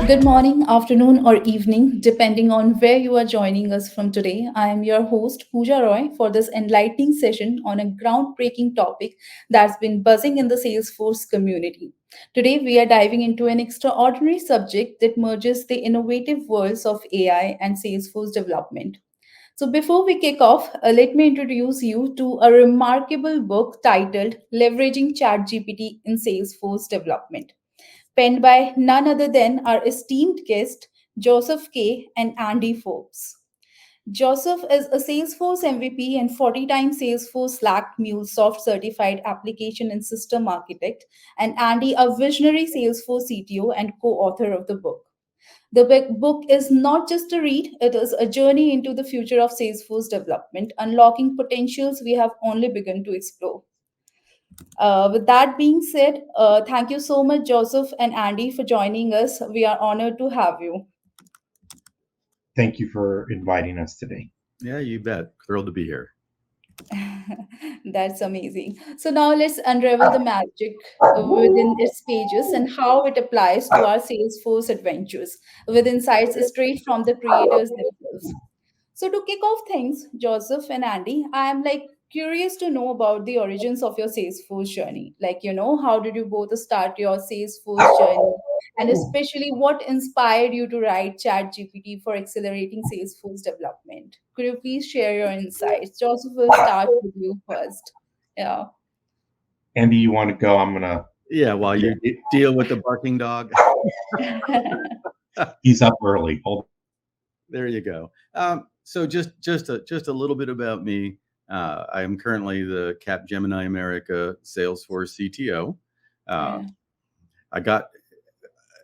Good morning, afternoon, or evening, depending on where you are joining us from today. I am your host, Pooja Roy, for this enlightening session on a groundbreaking topic that's been buzzing in the Salesforce community. Today, we are diving into an extraordinary subject that merges the innovative worlds of AI and Salesforce development. So, before we kick off, let me introduce you to a remarkable book titled Leveraging ChatGPT in Salesforce Development, penned by none other than our esteemed guest, Joseph K. and Andy Forbes. Joseph is a Salesforce MVP and 40 times Salesforce Slack MuleSoft certified application and system architect, and Andy, a visionary Salesforce CTO and co author of the book. The book is not just a read, it is a journey into the future of Salesforce development, unlocking potentials we have only begun to explore. With that being said, thank you so much, Joseph and Andy, for joining us. We are honored to have you. Thank you for inviting us today. Yeah, you bet. Thrilled to be here. That's amazing. So now let's unravel the magic within its pages and how it applies to our Salesforce adventures with insights straight from the creators themselves. So to kick off things, Joseph and Andy, I am like curious to know about the origins of your Salesforce journey. Like, how did you both start your Salesforce journey? And especially what inspired you to write ChatGPT for accelerating Salesforce development? Could you please share your insights? Joseph, will start with you first. Yeah. Andy, you want to go? I'm gonna. Yeah, while you deal with the barking dog. He's up early. Hold. There you go. So just a little bit about me. I am currently the Capgemini America Salesforce CTO. Uh, Yeah. I got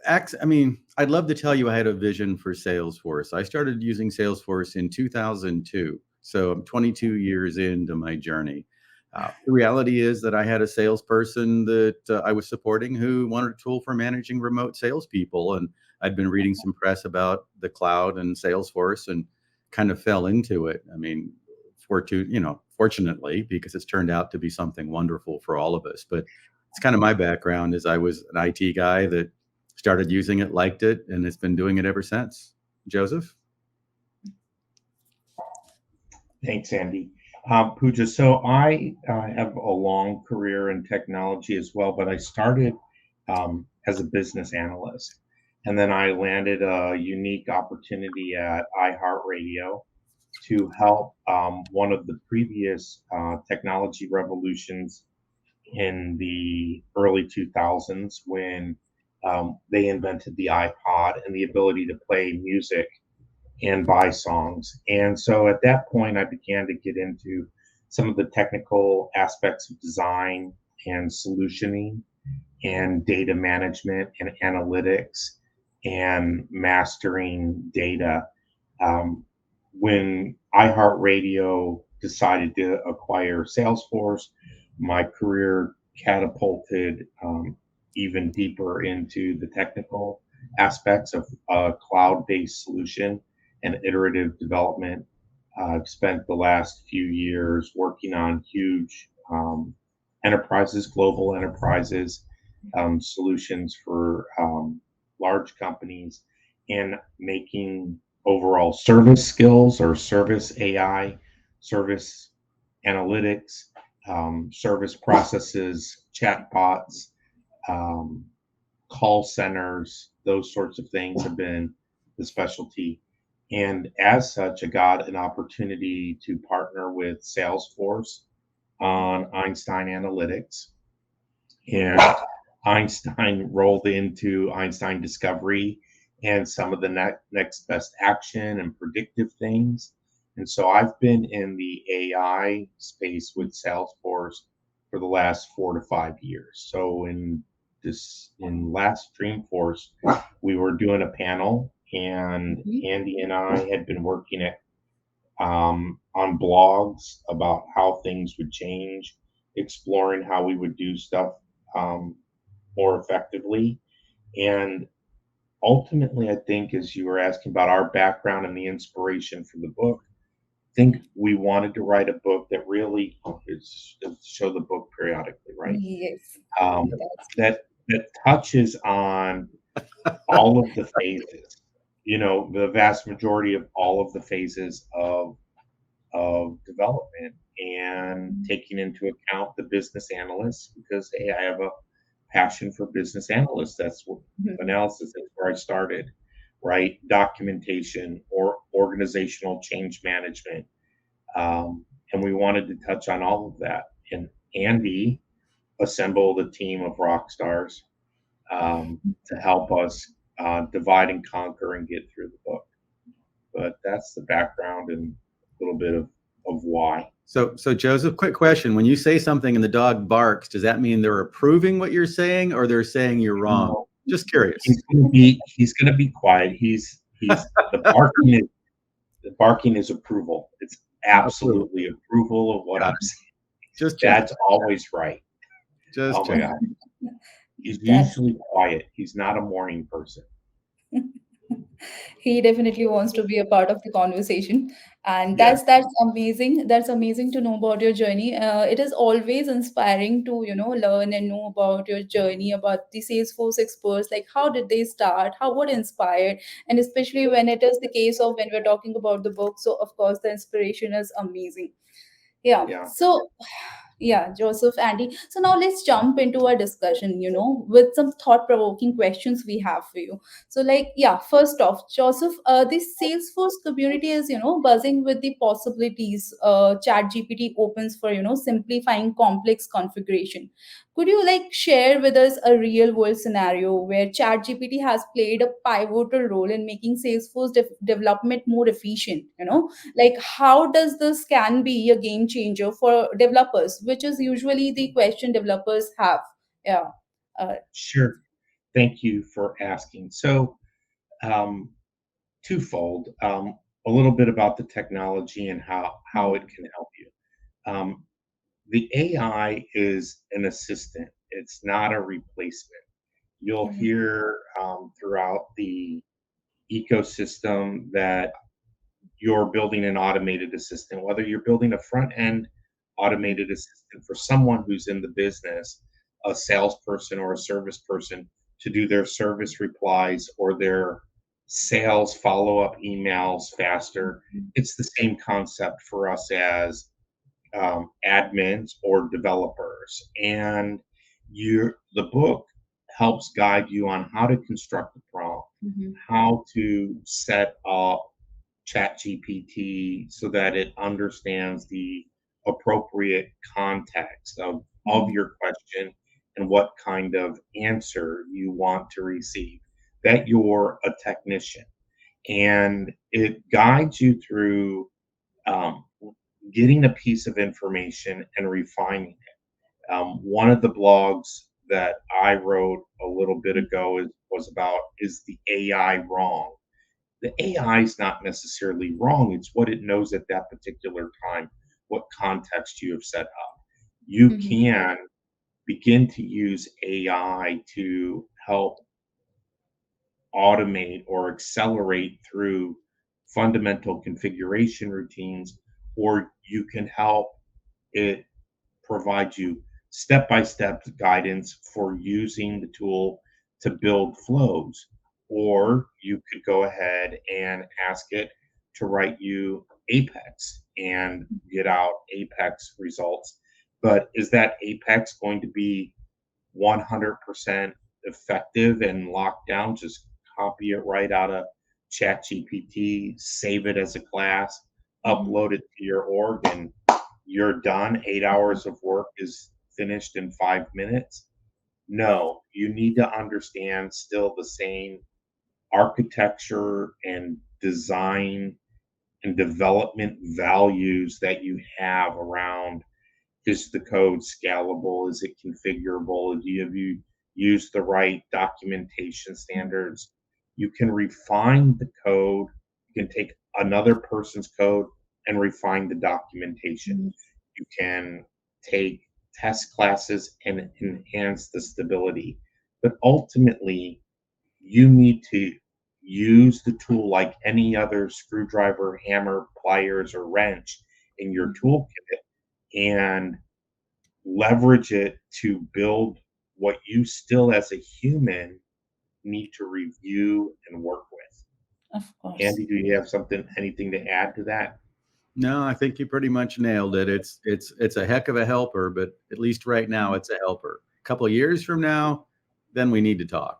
I mean, I'd love to tell you I had a vision for Salesforce. I started using Salesforce in 2002. So I'm 22 years into my journey. The reality is that I had a salesperson that I was supporting who wanted a tool for managing remote salespeople. And I'd been reading some press about the cloud and Salesforce and kind of fell into it. I mean, fortunately, because it's turned out to be something wonderful for all of us. But it's kind of my background is I was an IT guy that started using it, liked it, and it's been doing it ever since. Joseph? Thanks, Andy. Pooja, so I have a long career in technology as well, but I started as a business analyst. And then I landed a unique opportunity at iHeartRadio to help one of the previous technology revolutions in the early 2000s when they invented the iPod and the ability to play music and buy songs. And so at that point, I began to get into some of the technical aspects of design and solutioning and data management and analytics and mastering data. Um, when iHeartRadio decided to acquire Salesforce, my career catapulted even deeper into the technical aspects of a cloud based solution and iterative development. I've spent the last few years working on huge enterprises, global enterprises, solutions for large companies, and making overall service skills or service AI, service analytics, service processes, chatbots, um, call centers, those sorts of things have been the specialty. And as such, I got an opportunity to partner with Salesforce on Einstein Analytics. And Einstein rolled into Einstein Discovery and some of the next best action and predictive things. And so I've been in the AI space with Salesforce for the last 4 to 5 years. So in last Dreamforce, we were doing a panel, and Mhm. Andy and I had been working on blogs about how things would change, exploring how we would do stuff um, more effectively. And ultimately, I think, as you were asking about our background and the inspiration for the book, I think we wanted to write a book that really is show the book periodically, right? Yes, Um, that's that touches on all all of the phases, the vast majority of all of the phases of development, and taking into account the business analysts, because hey, I have a passion for business analysts. That's what analysis is, where I started, right? Documentation or organizational change management. And we wanted to touch on all of that. And Andy assembled a team of rock stars to help us divide and conquer and get through the book. But that's the background and a little bit of why. So Joseph, quick question. When you say something and the dog barks, does that mean they're approving what you're saying, or they're saying you're wrong? Just curious. He's gonna be quiet. He's the barking is approval. It's absolutely approval of what I'm saying. That's always right. Oh my God. He's usually quiet. He's not a morning person. He definitely wants to be a part of the conversation, and Yes. that's amazing. That's amazing to know about your journey. It is always inspiring to learn and know about your journey, about the Salesforce experts, like how did they start, how what inspired, and especially when it is the case of when we're talking about the book. So of course the inspiration is amazing. Yeah. Yeah. So, yeah, Joseph, Andy. So now let's jump into our discussion, with some thought provoking questions we have for you. So, like, yeah, first off, Joseph, this Salesforce community is, buzzing with the possibilities ChatGPT opens for, simplifying complex configuration. Could you like share with us a real world scenario where ChatGPT has played a pivotal role in making Salesforce development more efficient? Like how does this can be a game changer for developers, which is usually the question developers have. Yeah. uh, Sure. Thank you for asking. So, um, twofold. A little bit about the technology and how it can help you. Um, the AI is an assistant. It's not a replacement. You'll mhm, hear throughout the ecosystem that you're building an automated assistant, whether you're building a front end automated assistant for someone who's in the business, a salesperson or a service person, to do their service replies or their sales follow up emails faster. It's the same concept for us as admins or developers. And the book helps guide you on how to construct the prompt, mhm, how to set up ChatGPT so that it understands the appropriate context of mhm, your question and what kind of answer you want to receive, that you're a technician. And it guides you through um, getting a piece of information and refining it. One of the blogs that I wrote a little bit ago was about, is the AI wrong? The AI is not necessarily wrong. It's what it knows at that particular time, what context you have set up. You mhm, can begin to use AI to help automate or accelerate through fundamental configuration routines, or you can help it provide you step by step guidance for using the tool to build flows. Or you could go ahead and ask it to write you Apex and get out Apex results. But is that Apex going to be 100% effective and locked down? Just copy it right out of ChatGPT, save it as a class, mhm, upload it to your org, and you're done. 8 hours of work is finished in 5 minutes. No, you need to understand still the same architecture and design and development values that you have around, is the code scalable? Is it configurable? Have you used the right documentation standards? You can refine the code. You can take another person's code and refine the documentation. mhm, You can take test classes and enhance the stability. But ultimately, you need to use the tool like any other screwdriver, hammer, pliers, or wrench in your toolkit, and leverage it to build what you still as a human need to review and work with. Of course. Andy, do you have anything to add to that? No, I think you pretty much nailed it. It's a heck of a helper, but at least right now it's a helper. A couple of years from now, then we need to talk.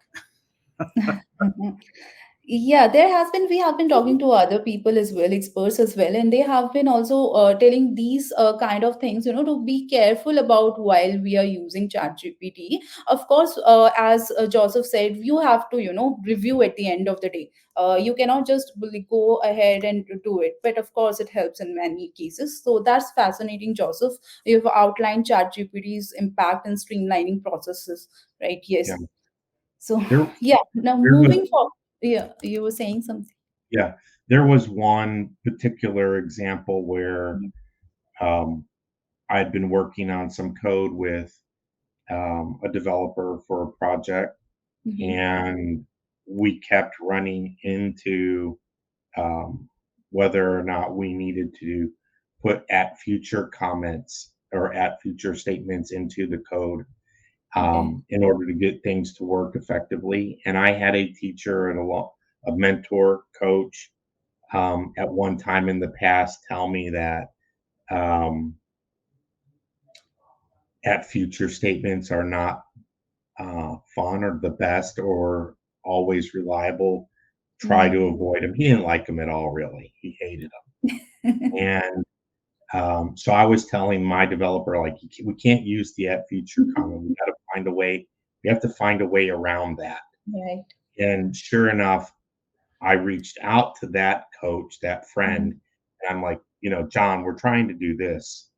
Yeah, we have been talking to other people as well, experts as well, and they have been also telling these kind of things, to be careful about while we are using ChatGPT. Of course, as Joseph said, you have to, review at the end of the day. You cannot just really go ahead and do it, but of course, it helps in many cases. So that's fascinating, Joseph. You've outlined ChatGPT's impact in streamlining processes, right? Yeah. Yes. So, There, yeah, now there was, moving forward, yeah, you were saying something. yeah, there was one particular example where um, I'd been working on some code with a developer for a project, Mm-hmm. and we kept running into um, whether or not we needed to put at future comments or at future statements into the code Okay. in order to get things to work effectively. And I had a teacher and a mentor coach at one time in the past tell me that um, at future statements are not fun or the best or always reliable. Try Right. to avoid them. He didn't like them at all, really. He hated them. And so I was telling my developer, like, we can't use the at future comment. We got to find a way. We have to find a way around that. Right. And sure enough, I reached out to that coach, that Mm-hmm. friend, and I'm like, John, we're trying to do this.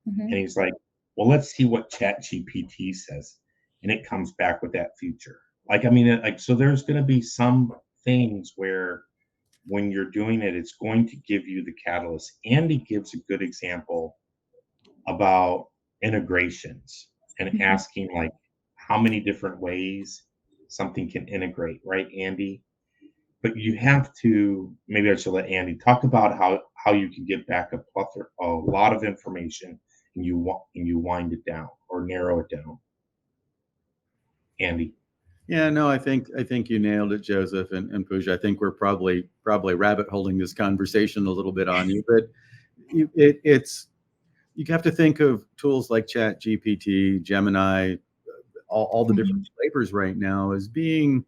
Mm-hmm. And he's like, well, let's see what ChatGPT says. And it comes back with that feature. Like, I mean, so there's going to be some things where when you're doing it, it's going to give you the catalyst. Andy gives a good example about integrations and Mm-hmm. asking, like, how many different ways something can integrate, right, Andy? But you have to, maybe I should let Andy talk about how you can get back a lot of information, and you wind it down or narrow it down. Andy. Yeah, no, I think you nailed it, Joseph and Pooja. I think we're probably rabbit holing this conversation a little bit on you, but it's you have to think of tools like Chat GPT, Gemini, all the different flavors right now as being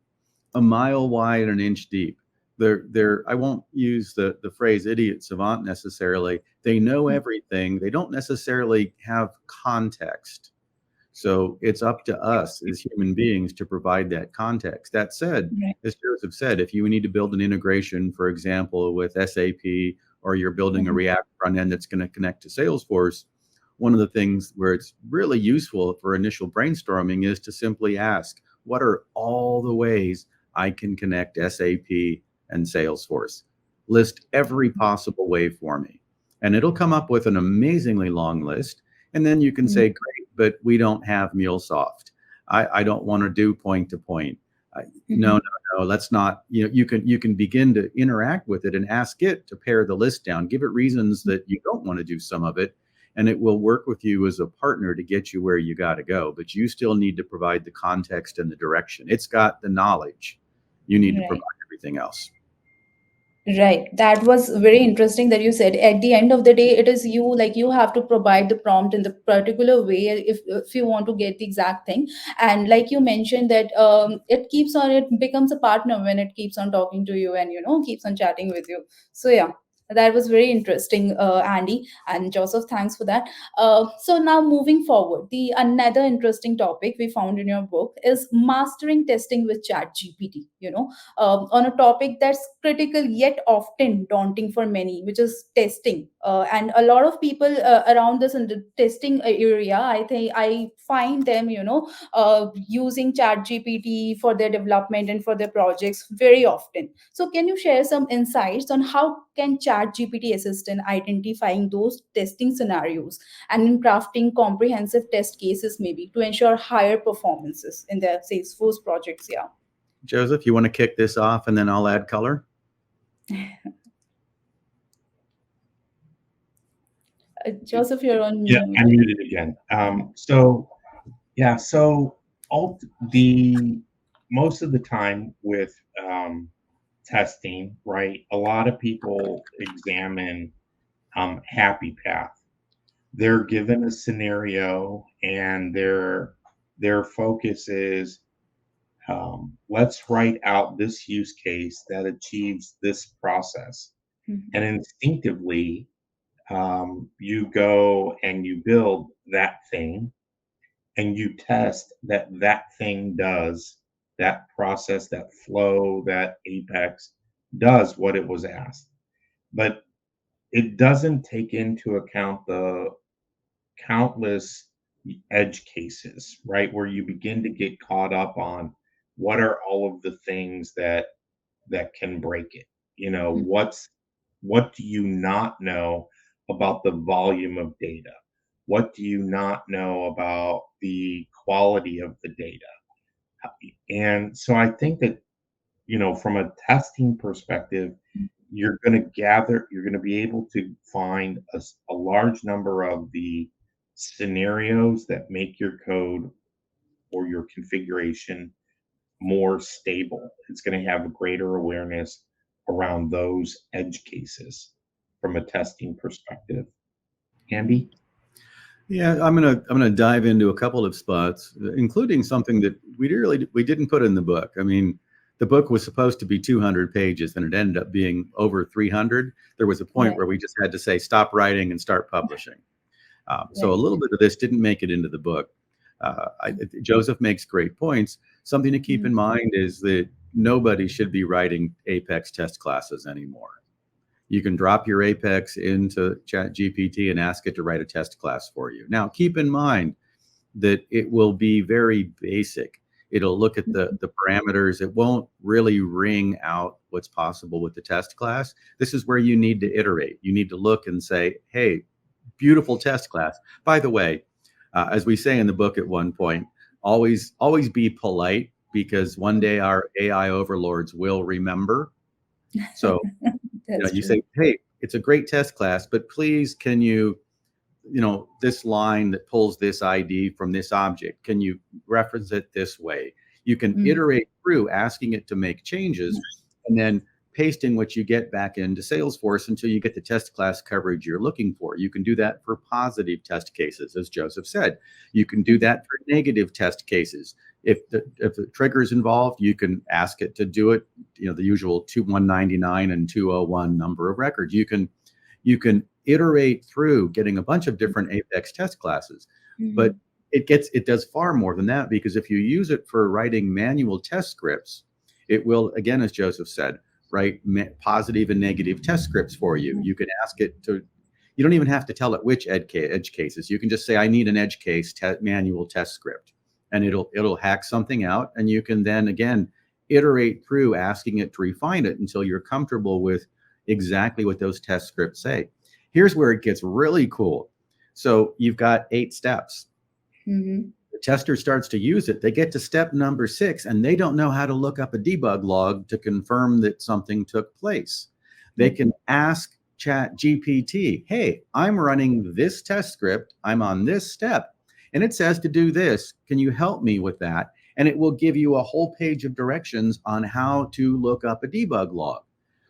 a mile wide and an inch deep. They're I won't use the phrase idiot savant necessarily. They know everything. They don't necessarily have context. So it's up to us as human beings to provide that context. That said, Right. as Joseph said, if you need to build an integration, for example, with SAP, or you're building a Mm-hmm. React front end that's going to connect to Salesforce, one of the things where it's really useful for initial brainstorming is to simply ask, what are all the ways I can connect SAP and Salesforce? List every possible way for me. And it'll come up with an amazingly long list. And then you can say, great, but we don't have MuleSoft. I don't want to do point to point. No, Mm-hmm. no, no. Let's not. You can begin to interact with it and ask it to pare the list down. Give it reasons that you don't want to do some of it, and it will work with you as a partner to get you where you got to go. But you still need to provide the context and the direction. It's got the knowledge. You need to Right. provide everything else. Right. That was very interesting that you said at the end of the day, it is you, like you have to provide the prompt in the particular way if you want to get the exact thing. And like you mentioned that it becomes a partner when it keeps on talking to you and keeps on chatting with you. So yeah, that was very interesting, Andy and Joseph. Thanks for that. So now moving forward, the another interesting topic we found in your book is mastering testing with Chat GPT. On a topic that's critical yet often daunting for many, which is testing. And a lot of people around this in the testing area, I find them, using Chat GPT for their development and for their projects very often. So, can you share some insights on how can Chat GPT assist in identifying those testing scenarios and in crafting comprehensive test cases, maybe to ensure higher performances in their Salesforce projects? Yeah. Joseph, you want to kick this off, and then I'll add color. Joseph, you're on Yeah, I mute. muted again. So yeah, so all the most of the time with testing, right, a lot of people examine happy path. They're given a scenario, and their focus is, let's write out this use case that achieves this process. Mhm. And instinctively, you go and you build that thing, and you test that that thing does, that process, that flow, that apex does what it was asked. But it doesn't take into account the countless edge cases, right? Where you begin to get caught up on what are all of the things that can break it. You know, Mhm. what do you not know about the volume of data? What do you not know about the quality of the data? And so I think that, from a testing perspective, you're going to be able to find a large number of the scenarios that make your code or your configuration more stable. It's going to have a greater awareness around those edge cases from a testing perspective. Andy? Yeah, I'm gonna dive into a couple of spots, including something that we didn't put in the book. I mean, the book was supposed to be 200 pages, and it ended up being over 300. There was a point Right. where we just had to say stop writing and start publishing. So a Right. little bit of this didn't make it into the book. Joseph makes great points. Something to keep Mhm. in mind is that nobody should be writing Apex test classes anymore. You can drop your Apex into ChatGPT and ask it to write a test class for you. Now, keep in mind that it will be very basic. It'll look at Mhm. the parameters. It won't really ring out what's possible with the test class. This is where you need to iterate. You need to look and say, hey, beautiful test class. By the way, as we say in the book at one point, always be polite, because one day our AI overlords will remember. So That's you true. say, hey, it's a great test class, but please, can you, this line that pulls this ID from this object, can you reference it this way? You can Mhm. iterate through asking it to make changes, and then pasting what you get back into Salesforce until you get the test class coverage you're looking for. You can do that for positive test cases, as Joseph said. You can do Mhm. that for negative test cases. If the trigger is involved, you can ask it to do it, the usual 199 and 201 number of records. You can iterate through getting a bunch of different Apex test classes, but Mhm. it does far more than that, because if you use it for writing manual test scripts, it will, again, as Joseph said, write positive and negative test scripts for you. Mhm. You can ask it to. You don't even have to tell it which edge cases. You can just say, I need an edge case manual test script, and it'll hack something out, and you can then again iterate through asking it to refine it until you're comfortable with exactly what those test scripts say. Here's where it gets really cool. So you've got 8 steps. Mhm. The tester starts to use it. They get to step number 6, and they don't know how to look up a debug log to confirm that something took place. They Mhm. can ask Chat GPT, hey, I'm running this test script. I'm on this step, and it says to do this. Can you help me with that? And it will give you a whole page of directions on how to look up a debug log. Oh,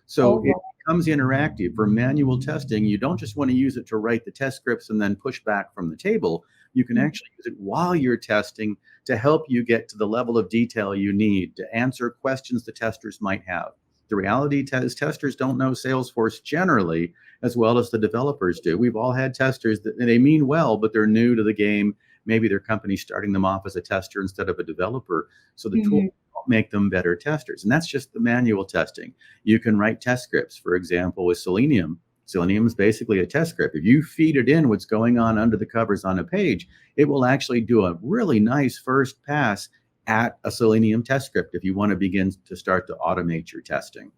So it wow. becomes interactive. For manual testing, you don't just want to use it to write the test scripts and then push back from the table. You can Mhm. actually use it while you're testing to help you get to the level of detail you need to answer questions the testers might have. The reality is testers don't know Salesforce generally as well as the developers do. We've all had testers that they mean well, but they're new to the game. Maybe their company's starting them off as a tester instead of a developer. So the tool Mhm. don't make them better testers. And that's just the manual testing. You can write test scripts, for example, with Selenium. Selenium is basically a test script. If you feed it in what's going on under the covers on a page, it will actually do a really nice first pass at a Selenium test script if you want to begin to start to automate your testing.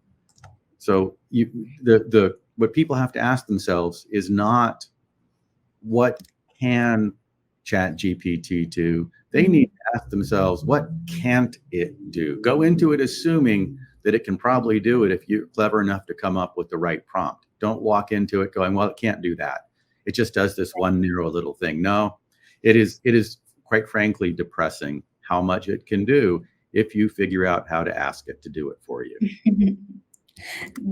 So the what people have to ask themselves is not what can Chat GPT do. They need Mhm. to ask themselves, what can't it do? Go into it assuming that it can probably do it if you're clever enough to come up with the right prompt. Don't walk into it going, well, it can't do that. It just does this one narrow little thing. No, it is quite frankly depressing how much it can do if you figure out how to ask it to do it for you.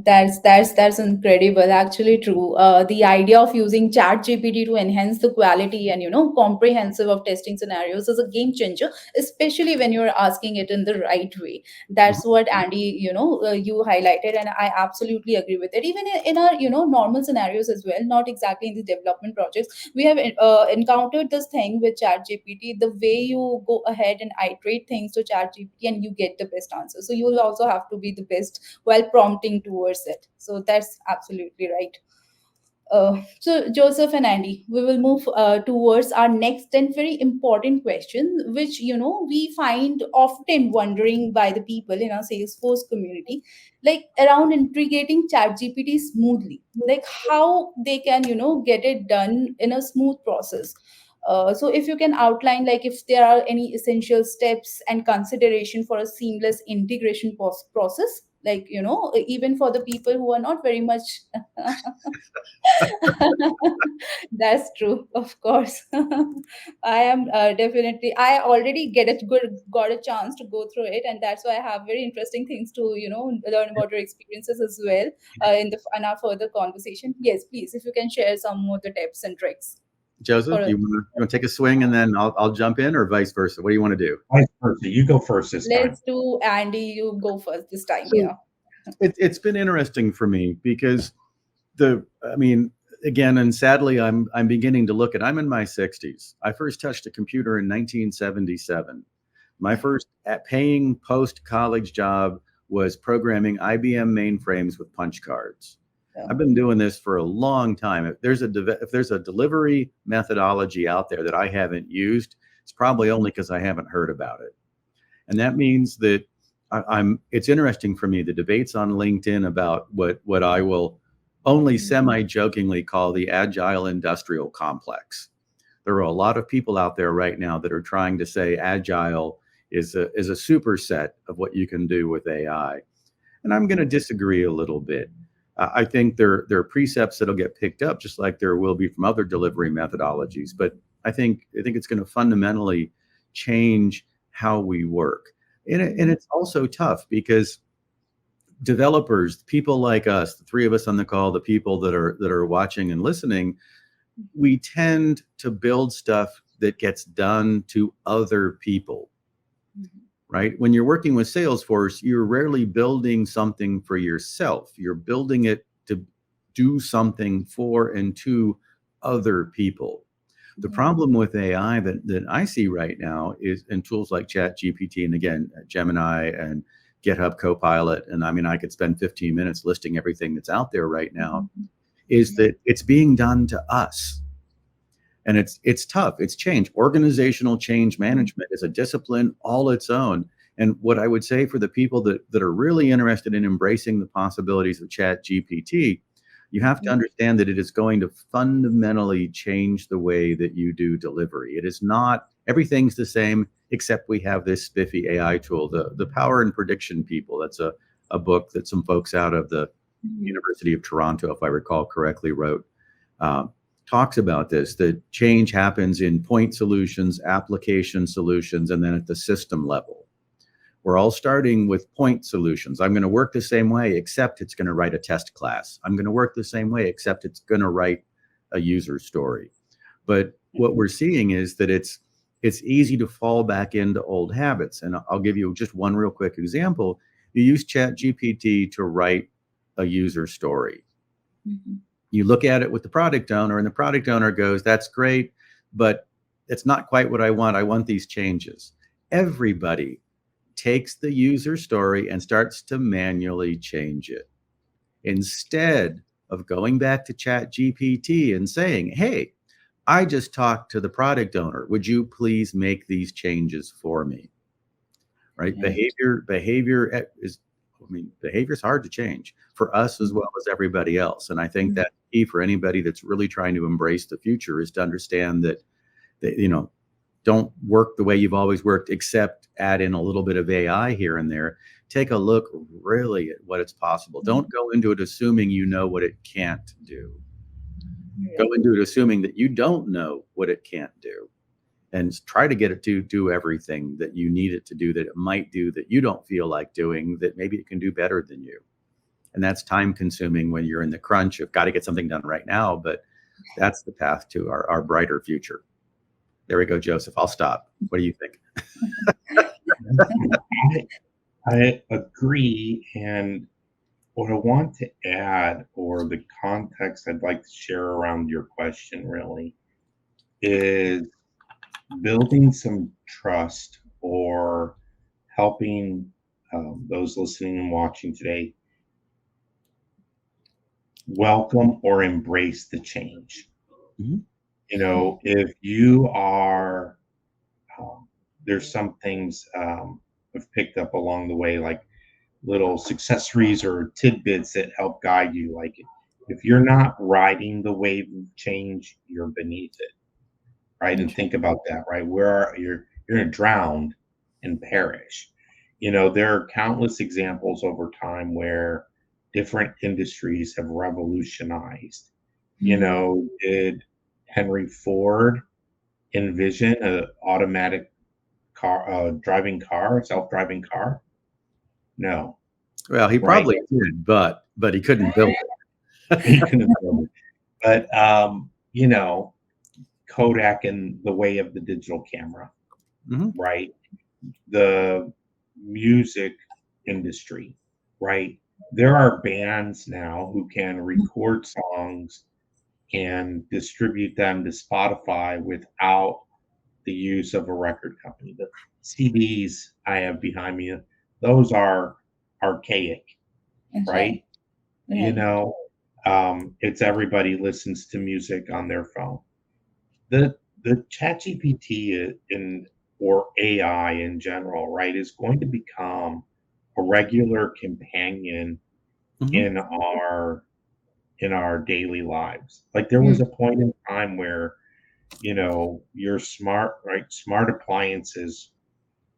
That's incredible. Actually, true. The idea of using Chat GPT to enhance the quality and comprehensive of testing scenarios is a game changer, especially when you're asking it in the right way. That's what Andy, you highlighted, and I absolutely agree with it. Even in our normal scenarios as well, not exactly in the development projects, we have encountered this thing with Chat GPT. The way you go ahead and iterate things to Chat GPT and you get the best answer. So you will also have to be the best while prompting towards it. So that's absolutely right. So, Joseph and Andy, we will move towards our next and very important question, which we find often wondering by the people in our Salesforce community, like around integrating ChatGPT smoothly, like how they can get it done in a smooth process. So, if you can outline, like if there are any essential steps and consideration for a seamless integration process, like even for the people who are not very much That's true, of course. I am definitely. I already got a chance to go through it, and that's why I have very interesting things to learn about your experiences as well in our further conversation. Yes, please, if you can share some more the tips and tricks for Joseph, us. you want to take a swing and then I'll jump in, or vice versa? What do you want to do? Vice versa. You go first this time. Let's do Andy. You go first this time. So Yeah. it's been interesting for me because I mean, again, and sadly, I'm beginning to look at. I'm in my 60s. I first touched a computer in 1977. My first paying post college job was programming IBM mainframes with punch cards. Yeah. I've been doing this for a long time. If there's a delivery methodology out there that I haven't used, it's probably only because I haven't heard about it. And that means that it's interesting for me, the debates on LinkedIn about what I will only semi-jokingly call the agile industrial complex. There are a lot of people out there right now that are trying to say agile is a superset of what you can do with AI. And I'm going to disagree a little bit. I think there are precepts that'll get picked up, just like there will be from other delivery methodologies. But I think it's going to fundamentally change how we work. And it's also tough because developers, people like us, the three of us on the call, the people that are watching and listening, we tend to build stuff that gets done to other people. Right? When you're working with Salesforce, you're rarely building something for yourself. You're building it to do something for and to other people. The problem with AI that I see right now is in tools like ChatGPT and again, Gemini and GitHub Copilot. And I mean, I could spend 15 minutes listing everything that's out there right now, is that it's being done to us. And it's tough. It's change. Organizational change management is a discipline all its own. And what I would say for the people that are really interested in embracing the possibilities of ChatGPT, you have to understand that it is going to fundamentally change the way that you do delivery. It is not, everything's the same, except we have this spiffy AI tool, the Power and Prediction People. That's a book that some folks out of the University of Toronto, if I recall correctly, wrote. Talks about this, that change happens in point solutions, application solutions, and then at the system level. We're all starting with point solutions. I'm going to work the same way, except it's going to write a test class. I'm going to work the same way, except it's going to write a user story. But what we're seeing is that it's easy to fall back into old habits. And I'll give you just one real quick example. You use ChatGPT to write a user story. You look at it with the product owner and the product owner goes, that's great, but it's not quite what I want. I want these changes. Everybody takes the user story and starts to manually change it instead of going back to ChatGPT and saying, hey, I just talked to the product owner. Would you please make these changes for me? Right? Behavior is, behavior is hard to change for us as well as everybody else. And I think that key for anybody that's really trying to embrace the future is to understand that don't work the way you've always worked, except add in a little bit of AI here and there. Take a look really at what it's possible. Don't go into it assuming you know what it can't do. Go into it assuming that you don't know what it can't do. and try to get it to do everything that you need it to do, that it might do, that you don't feel like doing, that maybe it can do better than you. And that's time consuming when you're in the crunch of got to get something done right now. But that's the path to our brighter future. There we go, Joseph. I'll stop. What do you think? I agree. And what I want to add, or the context I'd like to share around your question, really, is building some trust or helping those listening and watching today welcome or embrace the change. Mhm. If you are, there's some things I've picked up along the way, like little accessories or tidbits that help guide you. Like if you're not riding the wave of change, you're beneath it, right? And think about that, right? You're gonna drown and perish. There are countless examples over time where different industries have revolutionized. Did Henry Ford envision an automatic car, self-driving car? No, Well, he right? probably did, but he couldn't build it. He couldn't build it. But Kodak in the way of the digital camera, Mhm. right? The music industry, right? There are bands now who can record songs and distribute them to Spotify without the use of a record company. The CDs I have behind me, those are archaic, Right. right? It's everybody listens to music on their phone. The ChatGPT or AI in general, right, is going to become a regular companion Mhm. in our daily lives. Like there was a point in time where your smart appliances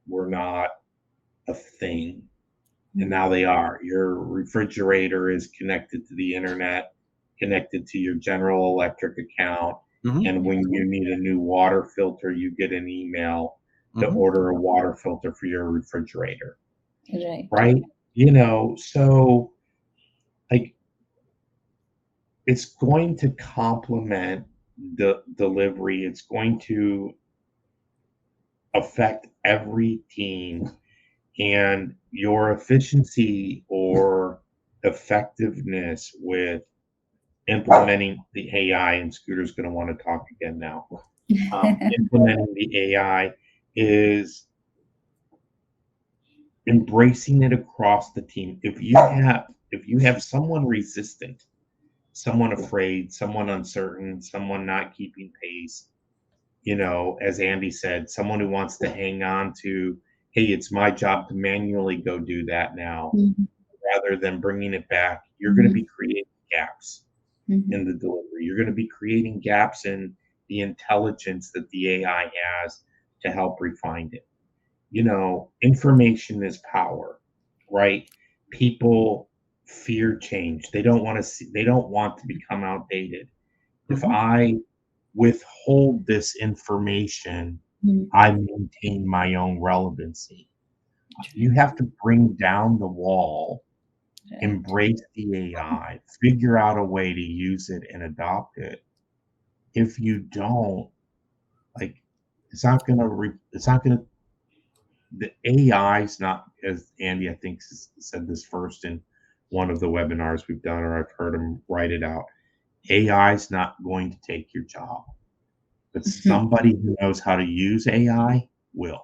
were not a thing, and now they are. Your refrigerator is connected to the internet, connected to your General Electric account, Mhm. and when you need a new water filter, you get an email to Mhm. order a water filter for your refrigerator, Right. right? So like it's going to complement the delivery. It's going to affect every team, and your efficiency or effectiveness with implementing the AI, and Scooter's going to want to talk again now. Implementing the AI is embracing it across the team. If you have someone resistant, someone afraid, someone uncertain, someone not keeping pace, as Andy said, someone who wants to hang on to, hey, it's my job to manually go do that now, Mhm. rather than bringing it back, you're going to Mhm. be creating gaps Mhm. in the delivery. You're going to be creating gaps in the intelligence that the AI has to help refine it. Information is power, right? People fear change. They don't want to become outdated. If Mhm. I withhold this information, Mhm. I maintain my own relevancy. You have to bring down the wall, Right. embrace the AI, figure out a way to use it and adopt it. If you don't, like, it's not gonna, the AI is not, as Andy, I think, said this first in one of the webinars we've done, or I've heard him write it out. AI is not going to take your job, but Mhm. somebody who knows how to use AI will.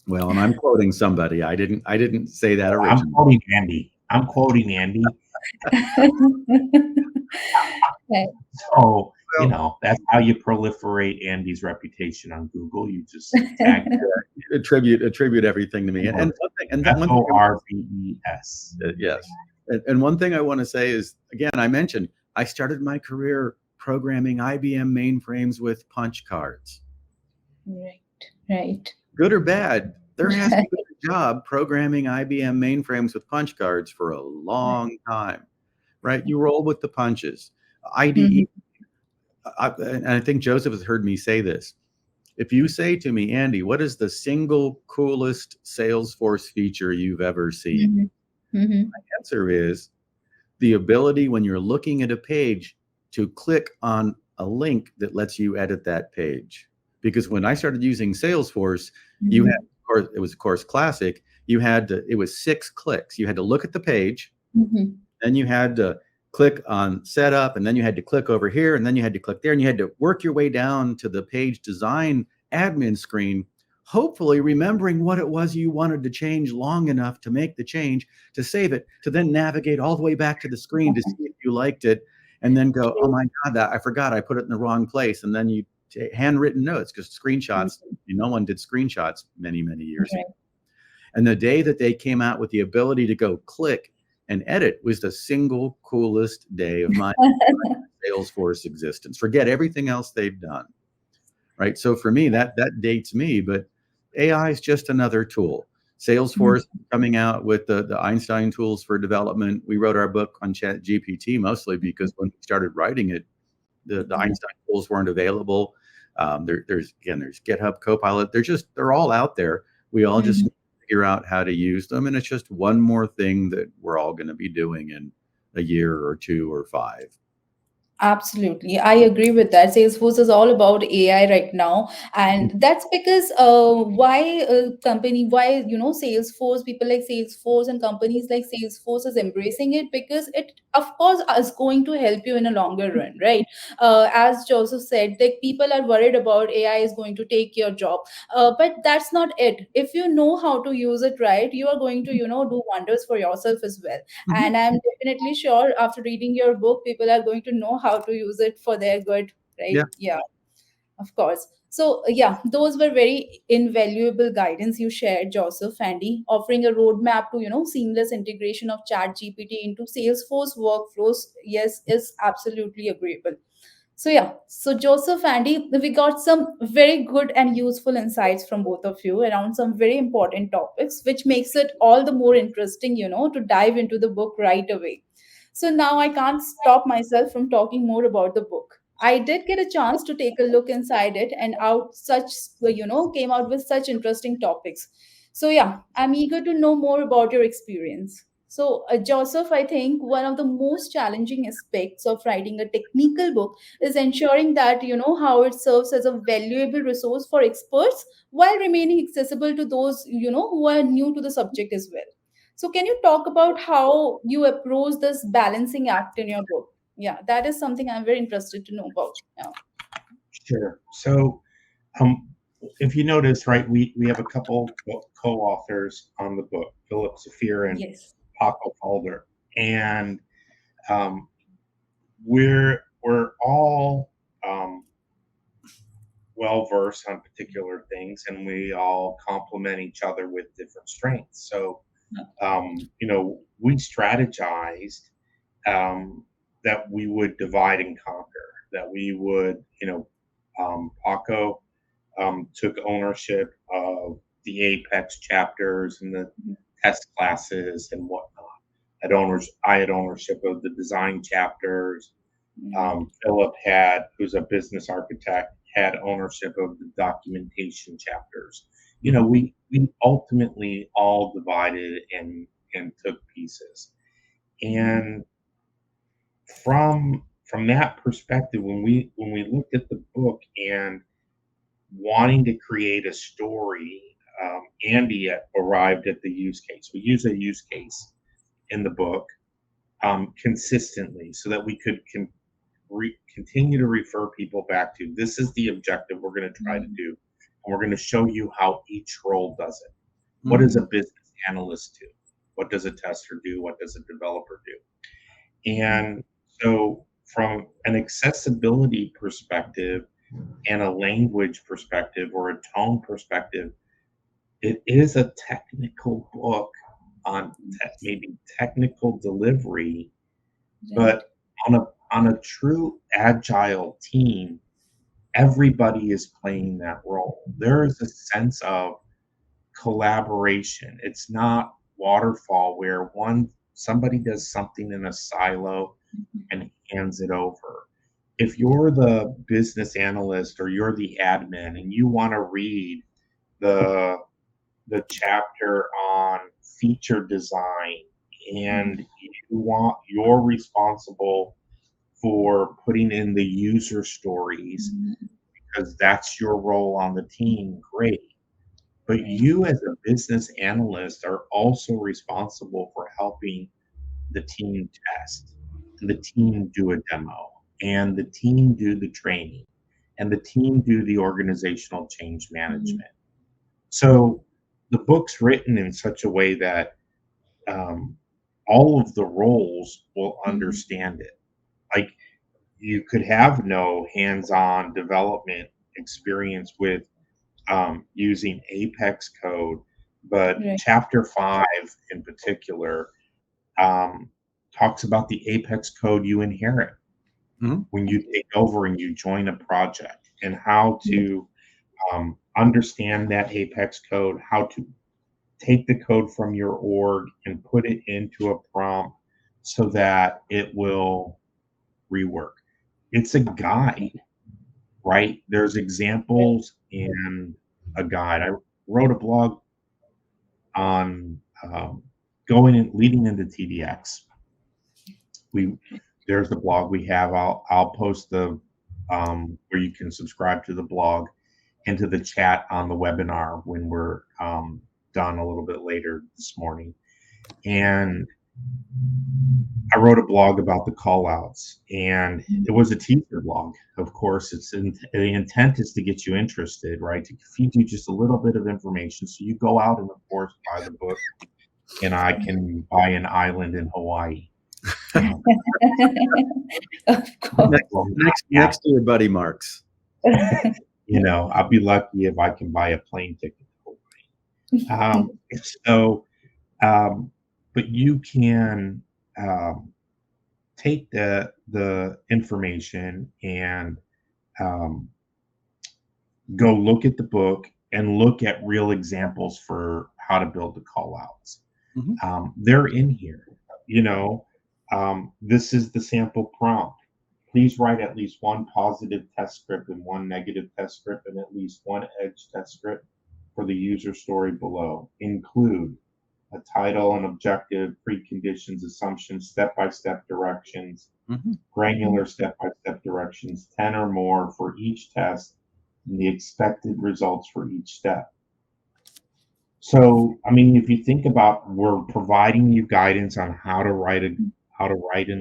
Well, and I'm quoting somebody. I didn't say that I'm originally. quoting Andy. I'm quoting Andy. Right. So, Well, that's how you proliferate Andy's reputation on Google. You just tag attribute everything to me. And one thing, and that one thing, Forbes. yes. And one thing I want to say is, again, I mentioned I started my career programming IBM mainframes with punch cards. Right. Right. Good or bad, there hasn't been a job programming IBM mainframes with punch cards for a long time, right? You roll with the punches. IDE, Mhm. and I think Joseph has heard me say this. If you say to me, Andy, what is the single coolest Salesforce feature you've ever seen? Mm-hmm. Mm-hmm. Answer is the ability when you're looking at a page to click on a link that lets you edit that page. Because when I started using Salesforce, you had, Mm-hmm. of course, it was of course classic. You had to, it was 6 clicks. You had to look at the page, Mm-hmm. then you had to click on setup, and then you had to click over here, and then you had to click there, and you had to work your way down to the page design admin screen, hopefully remembering what it was you wanted to change long enough to make the change, to save it, to then navigate all the way back to the screen to see if you liked it, and then go, oh True. my God, that I forgot I put it in the wrong place. And then you handwritten notes, because screenshots, Mhm. no one did screenshots many years ago. Right. And the day that they came out with the ability to go click and edit was the single coolest day of my Salesforce existence. Forget everything else they've done, right? So for me, that dates me, but AI is just another tool. Salesforce coming out with the Einstein tools for development. We wrote our book on ChatGPT mostly because when we started writing it, the Mhm. Einstein tools weren't available. There's GitHub Copilot. They're all out there. We all just Mhm. need to figure out how to use them, and it's just one more thing that we're all going to be doing in a year or 2 or 5. Absolutely. I agree with that. Salesforce is all about AI right now. And that's because Salesforce, people like Salesforce and companies like Salesforce is embracing it because it, of course, is going to help you in a longer run, right? As Joseph said, like people are worried about AI is going to take your job. But that's not it. If you know how to use it right, you are going to, do wonders for yourself as well. Mhm. And I'm definitely sure after reading your book, people are going to know how to use it for their good, right? Yeah. Yeah, of course. So, yeah, those were very invaluable guidance you shared, Joseph, Andy, offering a roadmap to, seamless integration of Chat GPT into Salesforce workflows. Yes, is absolutely agreeable. So yeah, so Joseph, Andy, we got some very good and useful insights from both of you around some very important topics, which makes it all the more interesting, to dive into the book right away. So now I can't stop myself from talking more about the book. I did get a chance to take a look inside it and came out with such interesting topics. So yeah, I'm eager to know more about your experience. So, Joseph, I think one of the most challenging aspects of writing a technical book is ensuring that how it serves as a valuable resource for experts while remaining accessible to those who are new to the subject as well. So can you talk about how you approach this balancing act in your book? Yeah, that is something I'm very interested to know about. Yeah. Sure. So, um, if you notice, right, we have a couple co-authors on the book, Philip Zafir and Yes. Paco Calder, and um, we're all well versed on particular things, and we all complement each other with different strengths. So, we strategized that we would divide and conquer, that we would, Paco took ownership of the Apex chapters and the test classes and whatnot. I had ownership of the design chapters. Mhm. Philip had, who's a business architect, had ownership of the documentation chapters. Mhm. We ultimately all divided and took pieces. Mhm. And from that perspective, when we looked at the book and wanting to create a story, Andy arrived at the use case. We use a use case in the book consistently so that we could continue to refer people back to this is the objective we're going to try to Mhm. do. And we're going to show you how each role does it. What does Mhm. a business analyst do? What does a tester do? What does a developer do? And so, from an accessibility perspective and a language perspective or a tone perspective, it is a technical book on maybe technical delivery, Right. but on a true agile team, everybody is playing that role. There is a sense of collaboration. It's not waterfall where somebody does something in a silo and hands it over. if you're the business analyst or you're the admin and you want to read the chapter on feature design and you're responsible for putting in the user stories because that's your role on the team, great. But Right. you as a business analyst are also responsible for helping the team test and the team do a demo and the team do the training and the team do the organizational change management. So the book's written in such a way that um, all of the roles will understand it. Like you could have no hands-on development experience with using Apex code, but Right. chapter 5 in particular um, talks about the Apex code you inherit Mhm. when you take over and you join a project and how to understand that Apex code, how to take the code from your org and put it into a prompt so that it will rework. It's a guide, right? There's examples in a guide. I wrote a blog on going and leading into TDX. We there's the blog we have. I'll post the where you can subscribe to the blog into the chat on the webinar when we're done a little bit later this morning. And I wrote a blog about the call outs, and it was a teaser blog. Of course, the intent is to get you interested, right? To feed you just a little bit of information. So you go out and, of course, buy the book, and I can buy an island in Hawaii. Um, Of course. well, Next to your buddy Mark's. I'll be lucky if I can buy a plane ticket to Hawaii. So, but you can take the information and um, go look at the book and look at real examples for how to build the call outs. They're in here. This is the sample prompt. Please write at least one positive test script and one negative test script and at least one edge test script for the user story below. Include a title, an objective, preconditions, assumptions, step-by-step directions, granular step-by-step directions, 10 or more for each test, and the expected results for each step. So, I mean, if you think about, we're providing you guidance on how to write an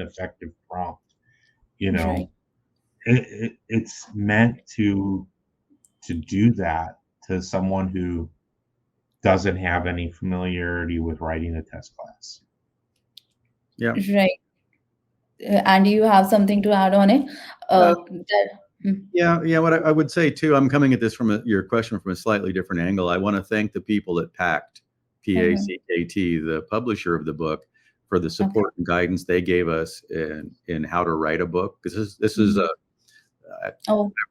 effective prompt. Right. It's meant to do that to someone who doesn't have any familiarity with writing a test class. Yeah. Right. And you have something to add on it? Yeah. What I would say too, I'm coming at this from your question from a slightly different angle. I want to thank the people at PACT, P-A-C-K-T, the publisher of the book, for the support and guidance they gave us in how to write a book. Because this is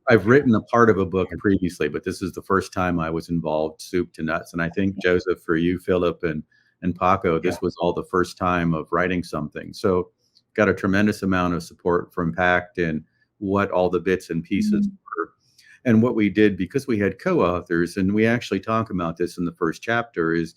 I've written a part of a book previously, but this is the first time I was involved soup to nuts. And I think, Joseph, for you, Philip, and Paco, this was all the first time of writing something. So got a tremendous amount of support from PACT and what all the bits and pieces were. And what we did, because we had co-authors, and we actually talk about this in the first chapter, is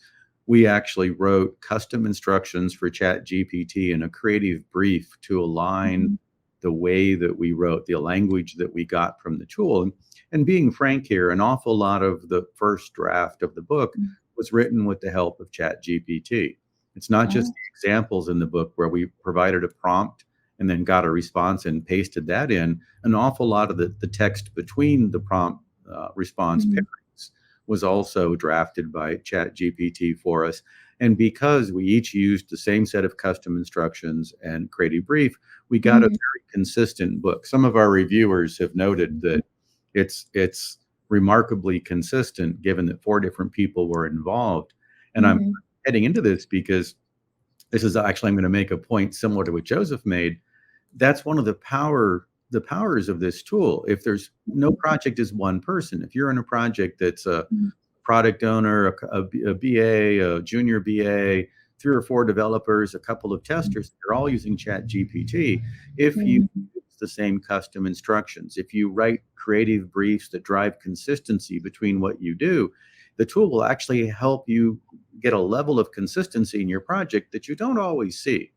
we actually wrote custom instructions for ChatGPT and a creative brief to align the way that we wrote, the language that we got from the tool. And being frank here, an awful lot of the first draft of the book was written with the help of ChatGPT. It's not just the examples in the book where we provided a prompt and then got a response and pasted that in. An awful lot of the text between the prompt response pairings was also drafted by ChatGPT for us. And because we each used the same set of custom instructions and creative brief, we got a very consistent book. Some of our reviewers have noted that it's remarkably consistent, given that 4 different people were involved. And I'm heading into this because this is actually, I'm going to make a point similar to what Joseph made. That's one of the powers of this tool. If there's no project is one person. If you're in a project that's a product owner, a BA, a junior BA, 3 or 4 developers, a couple of testers, they're all using ChatGPT. If you use the same custom instructions. If you write creative briefs that drive consistency between what you do, the tool will actually help you get a level of consistency in your project that you don't always see,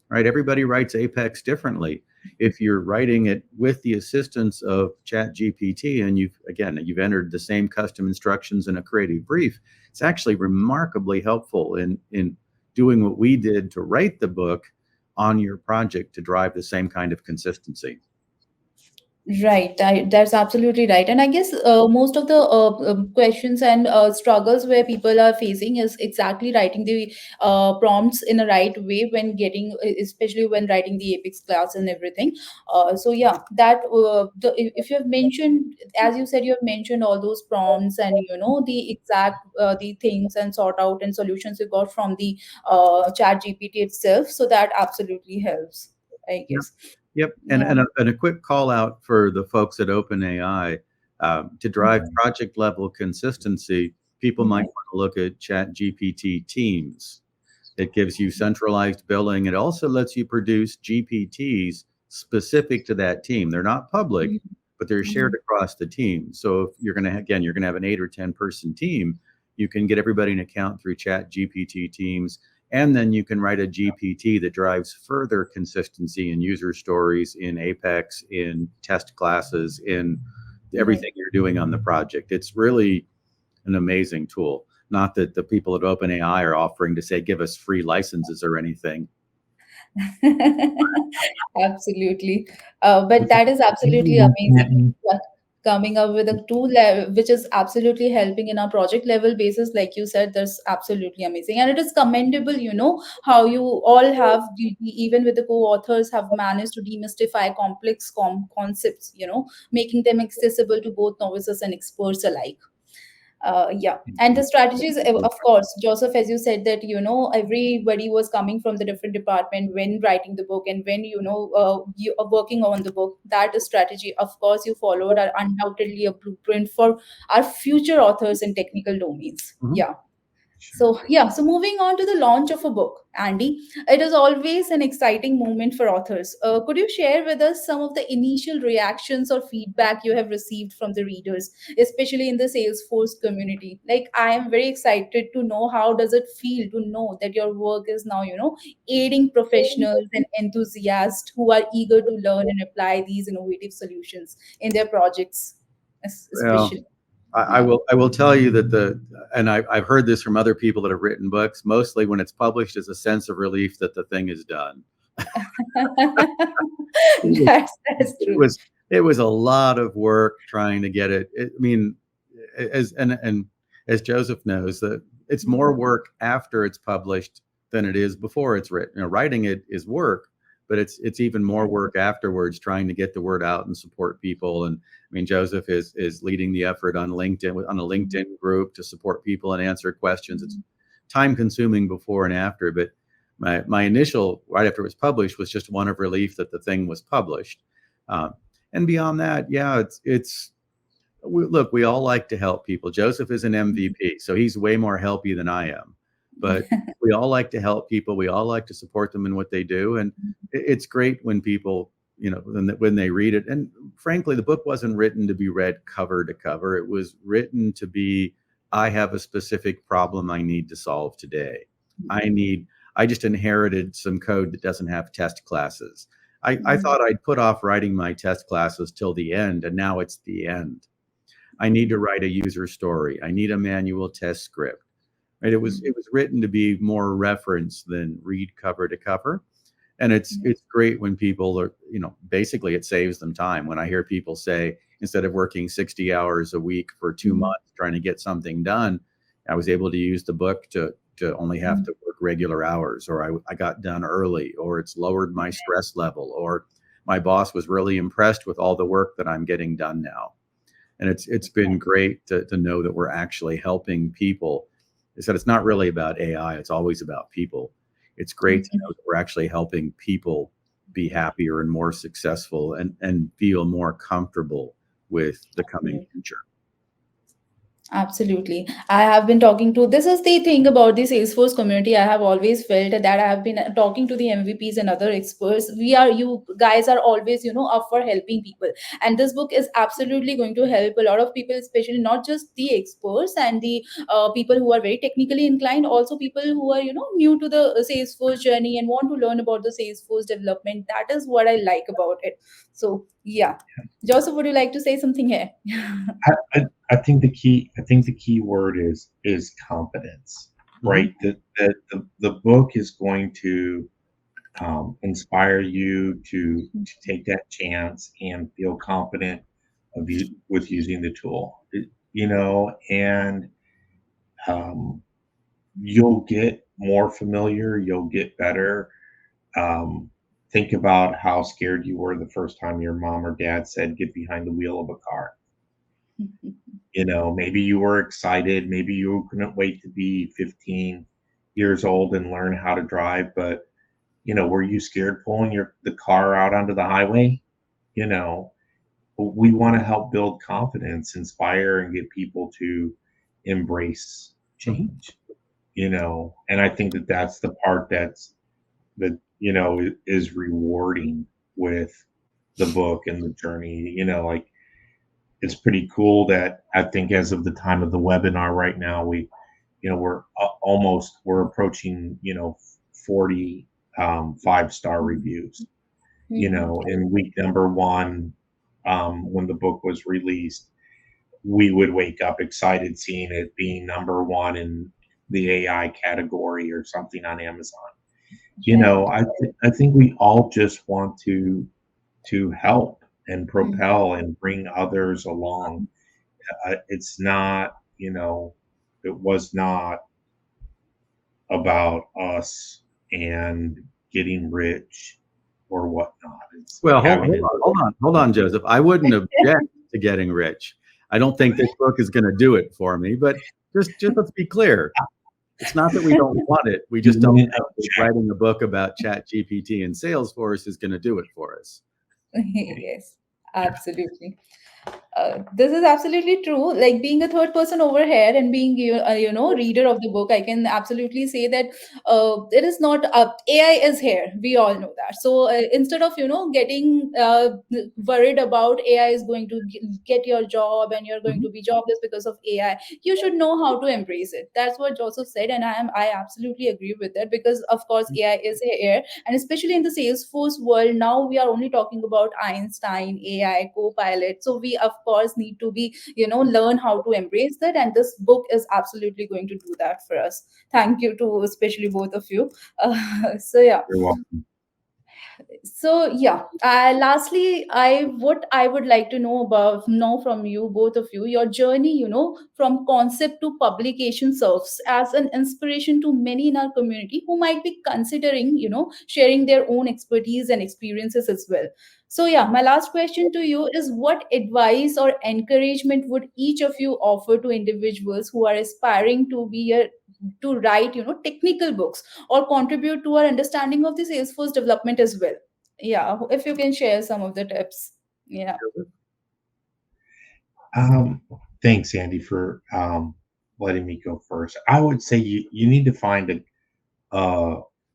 right? Everybody writes Apex differently. If you're writing it with the assistance of ChatGPT and you've entered the same custom instructions in a creative brief, it's actually remarkably helpful in doing what we did to write the book on your project to drive the same kind of consistency. Right, that's absolutely right. And I guess most of the questions and struggles where people are facing is exactly writing the prompts in the right way when getting, especially when writing the Apex class and everything. So yeah, if you have mentioned, as you said, you have mentioned all those prompts and the exact the things and sort out and solutions you got from the Chat GPT itself. So that absolutely helps, I Yep. guess. Yep. And, Yeah. and a quick call out for the folks at OpenAI, to drive project level consistency, people might want to look at ChatGPT Teams. It gives you centralized billing. It also lets you produce GPTs specific to that team. They're not public, but they're shared across the team. So if you're going to, again, you're going to have an 8 or 10 person team, you can get everybody an account through ChatGPT Teams. And then you can write a GPT that drives further consistency in user stories, in Apex, in test classes, in everything you're doing on the project. It's really an amazing tool. Not that the people at OpenAI are offering to say, give us free licenses or anything. Absolutely. But that is absolutely amazing. Yeah, coming up with a tool which is absolutely helping in our project level basis, like you said, that's absolutely amazing. And it is commendable, how you all have, even with the co-authors, have managed to demystify complex concepts, making them accessible to both novices and experts alike. Yeah, and the strategies, of course, Joseph, as you said, that everybody was coming from the different department when writing the book, and when you are working on the book. That is strategy, of course, you followed are undoubtedly a blueprint for our future authors in technical domains. Mhm. Yeah. So, yeah, so moving on to the launch of a book, Andy, it is always an exciting moment for authors. Could you share with us some of the initial reactions or feedback you have received from the readers, especially in the Salesforce community? Like, I am very excited to know how does it feel to know that your work is now, aiding professionals and enthusiasts who are eager to learn and apply these innovative solutions in their projects, Well, especially. I Yeah. will tell you that and I've heard this from other people that have written books, mostly when it's published is a sense of relief that the thing is done. That's It true. was it was a lot of work trying to get it. I mean, and as Joseph knows, that it's more work after it's published than it is before it's written. Writing it is work, but it's even more work afterwards, trying to get the word out and support people. And I mean, Joseph is leading the effort on LinkedIn, on a LinkedIn group, to support people and answer questions. It's time consuming before and after, but my initial, right after it was published, was just one of relief that the thing was published. Um, and beyond that, yeah, look, we all like to help people. Joseph is an MVP, so he's way more helpy than I am. But we all like to help people. We all like to support them in what they do, and it's great when people, when they read it. And frankly, the book wasn't written to be read cover to cover. It was written to be, I have a specific problem I need to solve today. I just inherited some code that doesn't have test classes. I thought I'd put off writing my test classes till the end, and now it's the end. I need to write a user story. I need a manual test script. Right? It was written to be more reference than read cover to cover. And it's great when people are, basically it saves them time. When I hear people say, instead of working 60 hours a week for 2 months trying to get something done, I was able to use the book to only have to work regular hours, or I got done early, or it's lowered my stress level, or my boss was really impressed with all the work that I'm getting done now. And it's been great to know that we're actually helping people. I said it's not really about AI, it's always about people. It's great to know that we're actually helping people be happier and more successful and feel more comfortable with the coming future. Absolutely. I have been talking to, this is the thing about the Salesforce community. I have always felt that I have been talking to the MVPs and other experts. You guys are always, up for helping people. And this book is absolutely going to help a lot of people, especially not just the experts and the people who are very technically inclined, also people who are, new to the Salesforce journey and want to learn about the Salesforce development. That is what I like about it. So, yeah. Joseph, would you like to say something here? I think the key word is confidence, Hmm. right? The book is going to inspire you to take that chance and feel confident of you with using the tool, and um, you'll get more familiar, you'll get better. Um, think about how scared you were the first time your mom or dad said, "Get behind the wheel of a car." Maybe you were excited, maybe you couldn't wait to be 15 years old and learn how to drive, but were you scared pulling the car out onto the highway? You know, we want to help build confidence, inspire, and get people to embrace Hmm. change. And I think that that's the part that is rewarding with the book and the journey. Like, it's pretty cool that I think as of the time of the webinar right now, we're approaching 40 5-star reviews. In week number one, when the book was released, we would wake up excited seeing it being number one in the AI category or something on Amazon. Right. I think we all just want to help and Hmm. propel and bring others along. It's not, it was not about us and getting rich or whatnot. It's Well, having it. hold on, Joseph. I wouldn't object to getting rich. I don't think this book is going to do it for me, but just let's be clear. It's not that we don't want it. We just don't think that writing a book about ChatGPT and Salesforce is going to do it for us. Yes, absolutely. This is absolutely true. Like being a third person over here and being reader of the book, I can absolutely say that it is not AI is here. We all know that. So instead of getting worried about AI is going to get your job and you're going Mhm. to be jobless because of AI, you should know how to embrace it. That's what Joseph said, and I absolutely agree with that because of course AI is here, and especially in the Salesforce world now we are only talking about Einstein, AI, Copilot. So we of course need to be learn how to embrace that, and this book is absolutely going to do that for us. Thank you to especially both of you. So yeah. You're welcome. So yeah, lastly, I would like to know from you, both of you, your journey, from concept to publication serves as an inspiration to many in our community who might be considering sharing their own expertise and experiences as well. So yeah, my last question to you is, what advice or encouragement would each of you offer to individuals who are aspiring to write technical books or contribute to our understanding of the Salesforce development as well? Yeah, if you can share some of the tips. Yeah. Um, Thanks, Andy, for letting me go first. I would say you need to find a,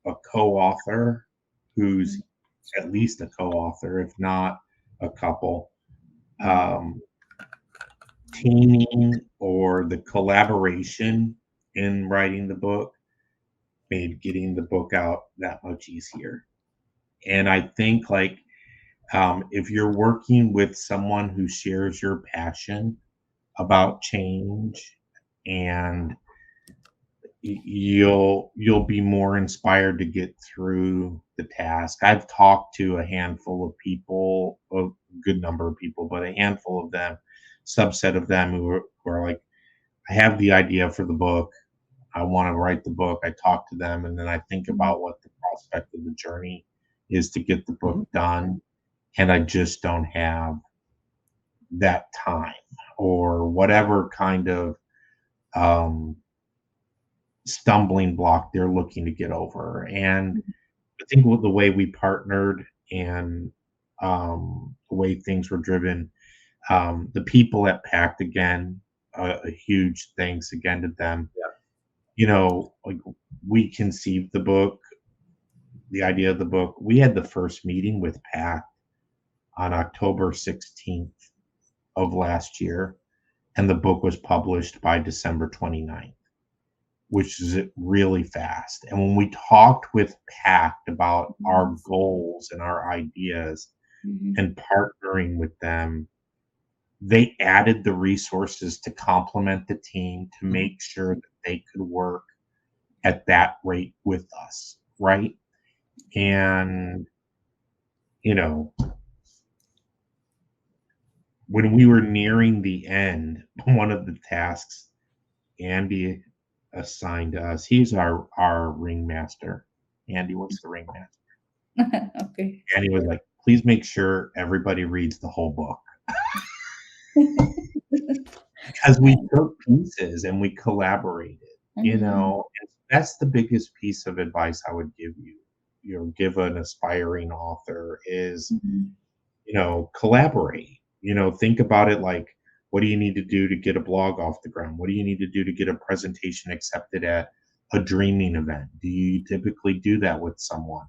a co-author who's at least a co-author, if not a couple. Um, Teaming or the collaboration in writing the book made getting the book out that much easier. And I think, like, if you're working with someone who shares your passion about change, and you'll be more inspired to get through the task. I've talked to a handful of people, a good number of people, but a handful of them, subset of them who are like, I have the idea for the book. I want to write the book. I talk to them, and then I think Mhm. about what the prospect of the journey is to get the book Mhm. done, and I just don't have that time or whatever kind of um, stumbling block they're looking to get over. And I think with the way we partnered and the way things were driven, the people at Pact again, a huge thanks again to them. Yeah. Like we conceived the idea of the book. We had the first meeting with Pat on October 16th of last year, and the book was published by December 29th, which is really fast. And when we talked with Pat about our Yes. goals and our ideas Mhm. and partnering with them, they added the resources to complement the team to Mhm. make sure that they could work at that rate with us, right? And, you know, when we were nearing the end, one of the tasks Andy assigned us, he's our ringmaster. Andy, what's the ringmaster? Okay. Andy was like, please make sure everybody reads the whole book because we took pieces and we collaborated, Mhm. and that's the biggest piece of advice I would give you. Give an aspiring author is Mhm. collaborate. Think about it like, what do you need to do to get a blog off the ground? What do you need to do to get a presentation accepted at a dreaming event? Do you typically do that with someone?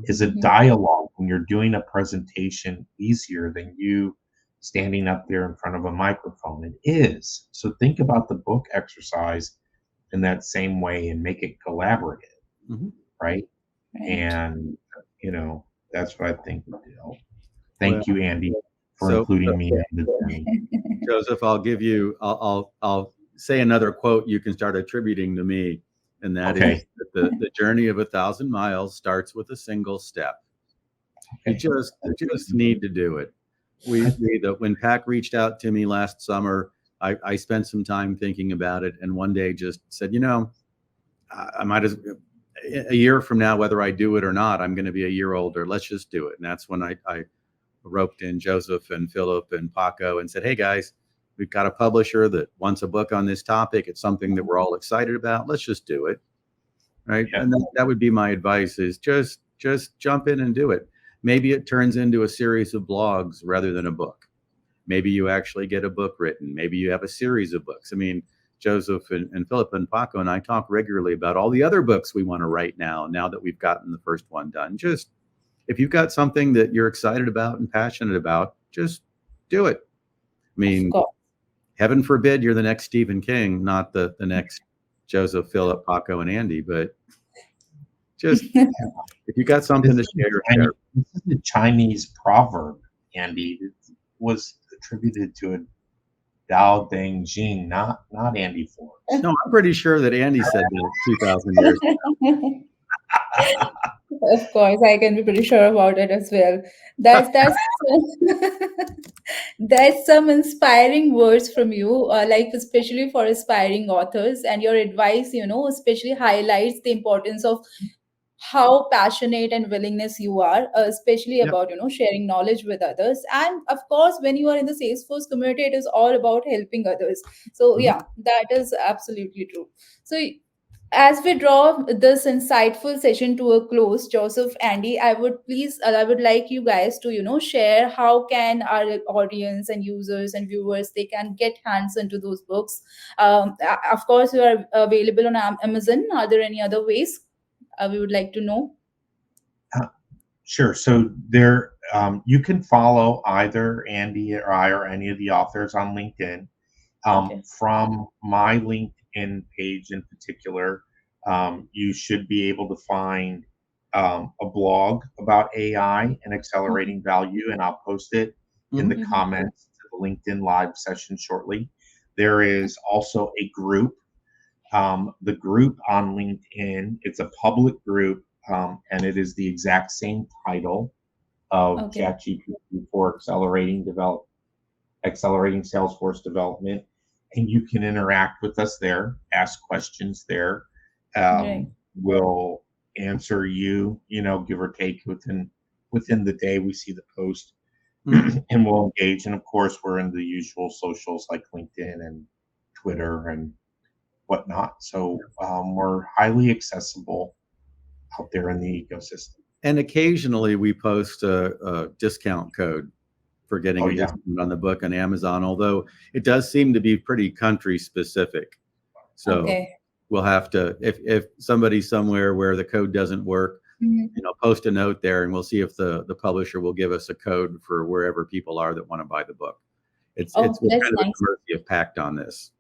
Is a Mhm. dialogue when you're doing a presentation easier than you standing up there in front of a microphone? It is. So think about the book exercise in that same way and make it collaborative, Mhm. right? Right. And you know, that's what I think would help. Well, Thank you, Andy, for so including me in the journey. Joseph, I'll say another quote you can start attributing to me, and that is Okay. that the journey of 1,000 miles starts with a single step. You Okay. just need to do it. When Pac reached out to me last summer, I spent some time thinking about it, and one day just said, I might as a year from now, whether I do it or not, I'm going to be a year older. Let's just do it. And that's when I roped in Joseph and Philip and Paco and said, hey guys, we've got a publisher that wants a book on this topic. It's something that we're all excited about. Let's just do it. Right. Yeah. And that would be my advice is just jump in and do it. Maybe it turns into a series of blogs rather than a book. Maybe you actually get a book written. Maybe you have a series of books. I mean, Joseph and Philip and Paco and I talk regularly about all the other books we want to write now that we've gotten the first one done. Just if you've got something that you're excited about and passionate about, just do it. I Of mean, course. heaven forbid you're the next Stephen King, not the next Joseph, Philip, Paco, and Andy, but just if you got This something to is a share. This is a Chinese proverb, Andy. It was attributed to a Dao Deng Jing, not Andy Forbes. No, I'm pretty sure that Andy said that 2,000 years. Of course, I can be pretty sure about it as well. That's that's some inspiring words from you, like especially for aspiring authors, and your advice, especially highlights the importance of how passionate and willingness you are, especially Yeah. about sharing knowledge with others. And of course, when you are in the Salesforce community, it is all about helping others. So Mhm. yeah, that is absolutely true. So as we draw this insightful session to a close, Joseph, Andy, I would like you guys to, share how can our audience and users and viewers they can get hands into those books. Of course, you are available on Amazon. Are there any other ways? We would like to know. Uh, Sure. So there, you can follow either Andy or I or any of the authors on LinkedIn. Okay. From my LinkedIn page in particular, you should be able to find a blog about AI and Mhm. accelerating value, and I'll post it in the Mhm. Mhm. comments to the LinkedIn live session shortly. There is also a group, the group on LinkedIn. It's a public group, and it is the exact same title of Okay. ChatGPT for accelerating Salesforce development, and you can interact with us there, ask questions there. Right. We'll answer you, give or take within the day we see the post, Mhm. and we'll engage. And of course, we're in the usual socials like LinkedIn and Twitter and whatnot. So we're highly accessible out there in the ecosystem. And occasionally we post a discount code for getting Oh a yeah. discount on the book on Amazon, although it does seem to be pretty country specific. So Okay. we'll have to, if somebody somewhere where the code doesn't work, Mhm. post a note there, and we'll see if the publisher will give us a code for wherever people are that want to buy the book. Oh, We're that's kind of at nice. the mercy of Pact on this.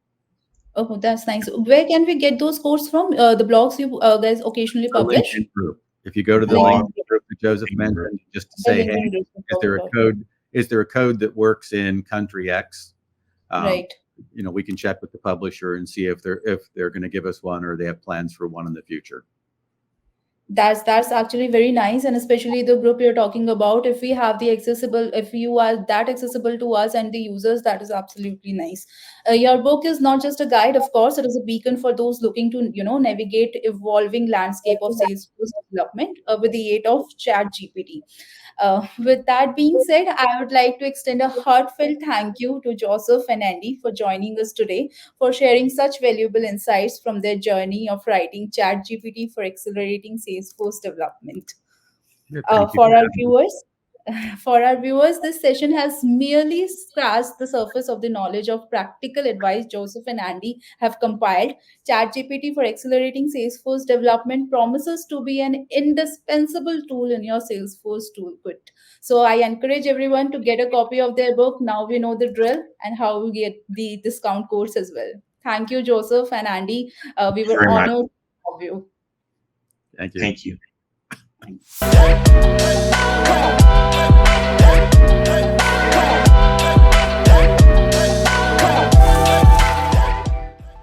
Oh, that's nice. Where can we get those codes from? The blogs you guys occasionally The publish? LinkedIn group. If you go to the Blog, LinkedIn group that Joseph LinkedIn group. mentioned, just The say, hey, LinkedIn group. is there a code? Is there a code that works in country X? Um, Right. we can check with the publisher and see if they're going to give us one or they have plans for one in the future. That's actually very nice, and especially the group you're talking about. If we have the accessible, if you are that accessible to us and the users, that is absolutely nice. Your book is not just a guide, of course; it is a beacon for those looking to navigate evolving landscape of Salesforce development with the aid of ChatGPT. With that being said, I would like to extend a heartfelt thank you to Joseph and Andy for joining us today, for sharing such valuable insights from their journey of writing ChatGPT for accelerating Salesforce development. Yeah, thank you For for our having me. viewers, for our viewers, this session has merely scratched the surface of the knowledge of practical advice Joseph and Andy have compiled. ChatGPT for accelerating Salesforce development promises to be an indispensable tool in your Salesforce toolkit. So I encourage everyone to get a copy of their book. Now we know the drill and how we get the discount codes as well. Thank you, Joseph and Andy. We Thank you were very much. honored to have you. Thank you. Thank you. Thanks.